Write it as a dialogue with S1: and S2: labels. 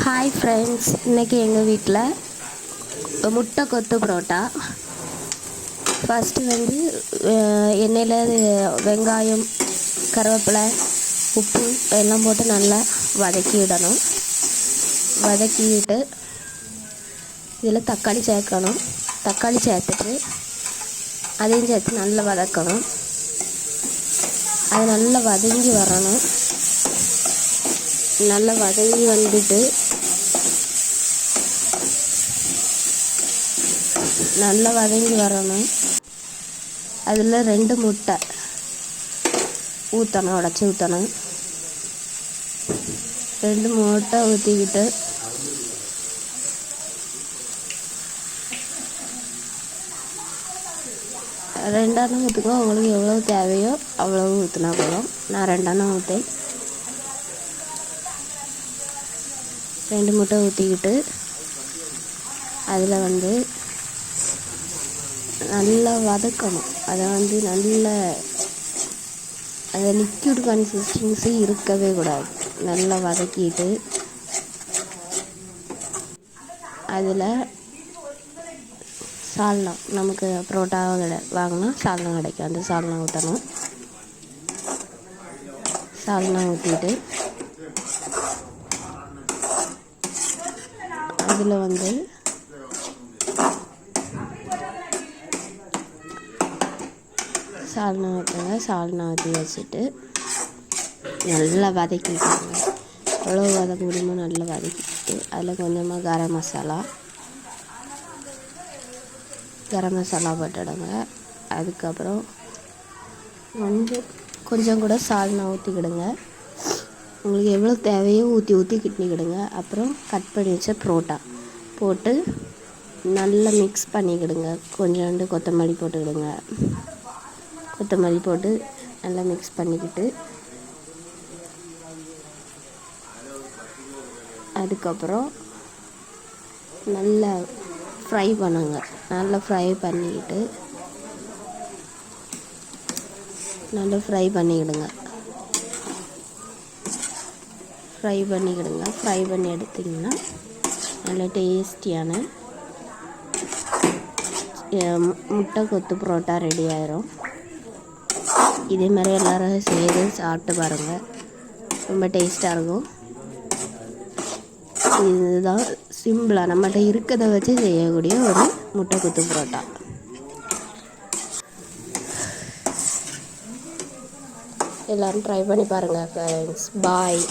S1: Hi friends, இன்றைக்கி எங்கள் வீட்டில் முட்டை கொத்து பரோட்டா. ஃபஸ்ட்டு எண்ணெயில் வெங்காயம், கருவேப்பிலை, உப்பு எல்லாம் போட்டு நல்லா வதக்கிடணும். வதக்கிட்டு இதில் தக்காளி சேர்க்கணும். தக்காளி சேர்த்துட்டு அதையும் சேர்த்து நல்லா வதக்கணும். அது நல்லா வதங்கி வரணும். நல்லா வதங்கி வந்துட்டு நல்லா வதங்கி வரணும். அதில் 2 முட்டை ஊற்றணும், உடச்சி ஊற்றணும். 2 முட்டை ஊற்றிக்கிட்டு ரெண்டெண்ணம் ஊற்றுக்கோ. உங்களுக்கு எவ்வளோ தேவையோ அவ்வளோ ஊற்றினா போதும். நான் 2 எண்ணம் ஊற்றேன். 2 முட்டை ஊற்றிக்கிட்டு அதில் நல்லா வதக்கணும். அதை நல்ல அதை லிக்விட் கன்சிஸ்டன்சி இருக்கவே கூடாது. நல்லா வதக்கிட்டு அதில் சால்னா, நமக்கு புரோட்டா வாங்கினா சால்னா கிடைக்கும், அந்த சால்னா ஊற்றணும். சால்னா ஊற்றிட்டு அதில் சால்னா ஊற்றுங்க. சால்னா ஊற்றி வச்சுட்டு நல்லா வதக்கிட்டாங்க. எவ்வளோ வதக்க முடியுமோ நல்லா வதக்கிட்டு அதில் கொஞ்சமாக கரம் மசாலா போட்டுடுங்க. அதுக்கப்புறம் கொஞ்சம் கூட சால்னா ஊற்றிக்கிடுங்க. உங்களுக்கு எவ்வளோ தேவையோ ஊற்றி கிட்னிக்கிடுங்க. அப்புறம் கட் பண்ணி வச்ச புரோட்டா போட்டு நல்லா மிக்ஸ் பண்ணிக்கிடுங்க. கொஞ்சோண்டு கொத்தமல்லி போட்டுக்கிடுங்க. கொத்தமல்லி போட்டு நல்லா மிக்ஸ் பண்ணிக்கிட்டு அதுக்கப்புறம் நல்லா ஃப்ரை பண்ணுங்க. நல்லா ஃப்ரை பண்ணிக்கிட்டு நல்லா ஃப்ரை பண்ணிக்கிடுங்க. ஃப்ரை பண்ணி எடுத்திங்கன்னா நல்ல டேஸ்டியான முட்டை கொத்து பரோட்டா ரெடி ஆயிரும். இதே மாதிரி எல்லோரும் செய்து சாப்பிட்டு பாருங்கள், ரொம்ப டேஸ்ட்டாக இருக்கும். இதுதான் சிம்பிளாக நம்மகிட்ட இருக்கிறத வச்சு செய்யக்கூடிய ஒரு முட்டை கொத்து பரோட்டா. எல்லோரும் ட்ரை பண்ணி பாருங்கள் ஃப்ரெண்ட்ஸ். பாய்.